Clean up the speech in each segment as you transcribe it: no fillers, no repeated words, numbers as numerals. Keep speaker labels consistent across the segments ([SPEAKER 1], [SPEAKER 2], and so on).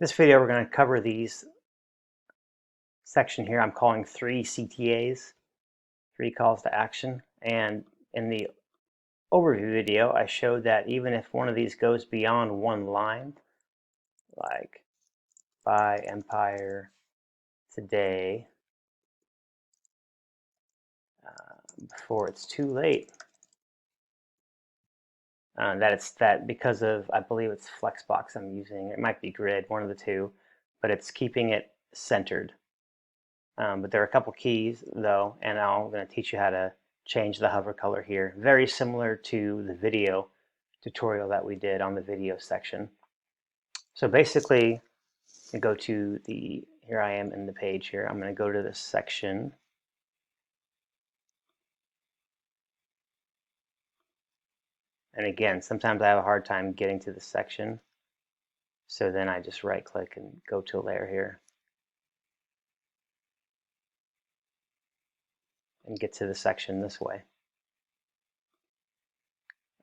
[SPEAKER 1] This video, we're going to cover these section here I'm calling 3 CTAs, 3 calls to action. And in the overview video, I showed that even if one of these goes beyond one line, like buy Empire today, before it's too late, that because of, I believe it's Flexbox I'm using, it might be Grid, one of the two, but it's keeping it centered. But there are a couple keys though, and I'm going to teach you how to change the hover color here. Very similar to the video tutorial that we did on the video section. So basically, I go to the, here I am in the page here. I'm going to go to this section. And again, sometimes I have a hard time getting to the section. So then I just right click and go to a layer here. And get to the section this way.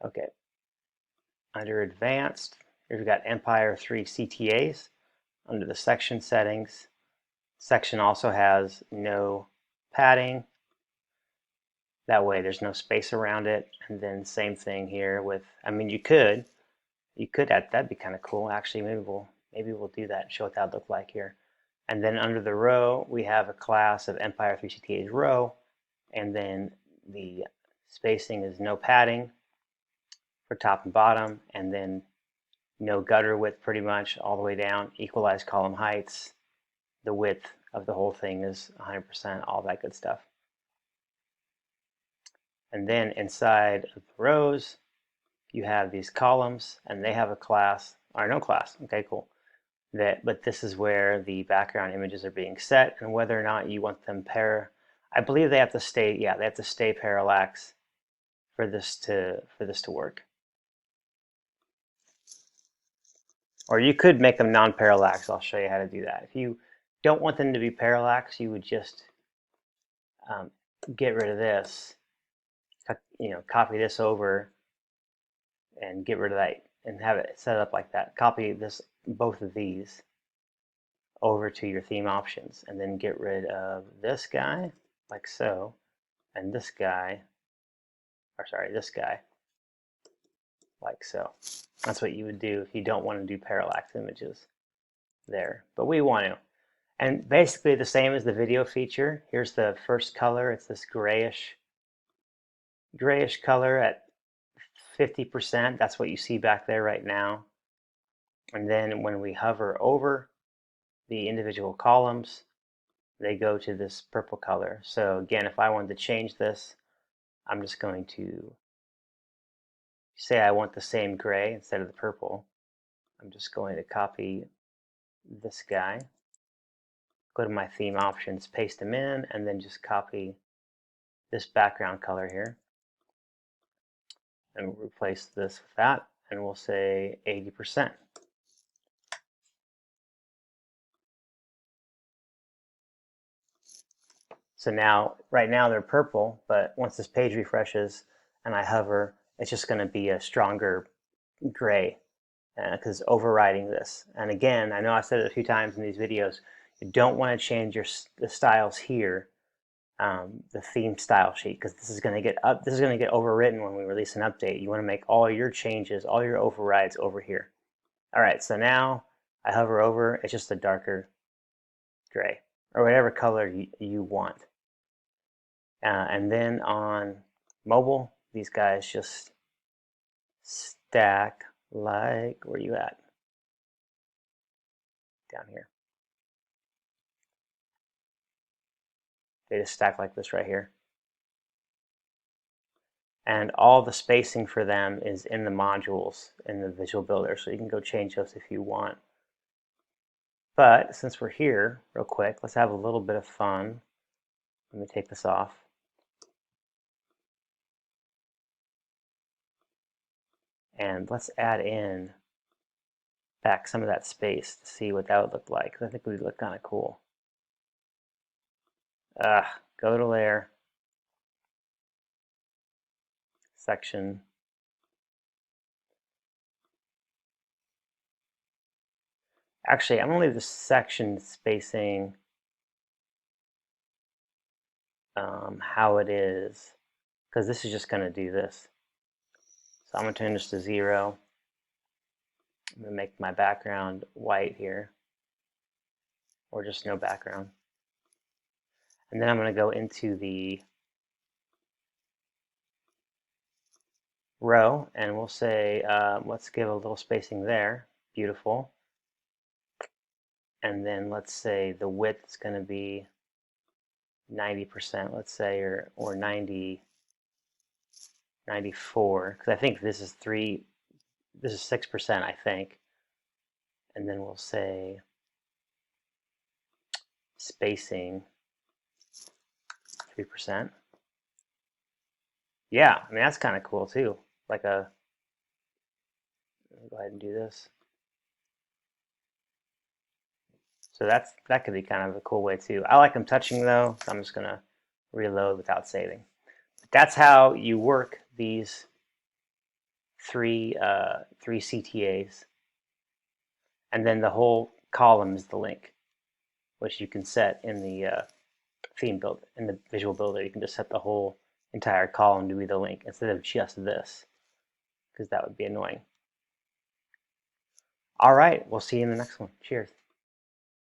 [SPEAKER 1] Okay. Under Advanced, here we've got Empire 3 CTAs. Under the section settings, section also has no padding. That way there's no space around it. And then same thing here with, I mean, you could add, that'd be kind of cool. Actually, maybe we'll do that and show what that would look like here. And then under the row, we have a class of Empire 3 CTAs row. And then the spacing is no padding for top and bottom. And then no gutter width pretty much all the way down, equalized column heights. The width of the whole thing is 100%, all that good stuff. And then inside of the rows, you have these columns, and they have a class, or no class, okay, cool. But this is where the background images are being set, and whether or not you want them I believe they have to stay, yeah, they have to stay parallax for this to work. Or you could make them non-parallax. I'll show you how to do that. If you don't want them to be parallax, you would just get rid of this, copy this over and get rid of that and have it set up like that. Copy both of these over to your theme options and then get rid of this guy like so, and this guy like so. That's what you would do if you don't want to do parallax images there, but we want to. And basically the same as the video feature. Here's the first color. It's this grayish color at 50%. That's what you see back there right now. And then when we hover over the individual columns, they go to this purple color. So again, if I wanted to change this, I'm just going to say I want the same gray instead of the purple. I'm just going to copy this guy, go to my theme options, paste them in, and then just copy this background color here and replace this with that, and we'll say 80%. So now, right now they're purple, but once this page refreshes and I hover, it's just going to be a stronger gray because overriding this. And again, I know I've said it a few times in these videos, you don't want to change the styles here, the theme style sheet, because this is going to get overwritten when we release an update. You want to make all your changes, all your overrides over here. All right, so now I hover over, it's just a darker gray or whatever color you want. And then on mobile, these guys just stack like, where are you at? Down here. They just stack like this right here. And all the spacing for them is in the modules in the Visual Builder, so you can go change those if you want. But since we're here, real quick, let's have a little bit of fun. Let me take this off. And let's add in back some of that space to see what that would look like. I think it would look kind of cool. Go to layer, section, Actually, I'm going to leave the section spacing how it is, because this is just going to do this. So I'm going to turn this to 0. I'm going to make my background white here, or just no background. And then I'm going to go into the row, and we'll say, let's give a little spacing there. Beautiful. And then let's say the width is going to be 90%, let's say, or 90, 94, because I think this is 6%, I think. And then we'll say spacing 3%. Yeah, I mean, that's kind of cool too. Like a, go ahead and do this. So that could be kind of a cool way too. I like them touching though, so I'm just gonna reload without saving. But that's how you work these three CTAs, and then the whole column is the link, which you can set in the theme build in the visual builder. You can just set the whole entire column to be the link instead of just this, because that would be annoying. All right, we'll see you in the next one. Cheers.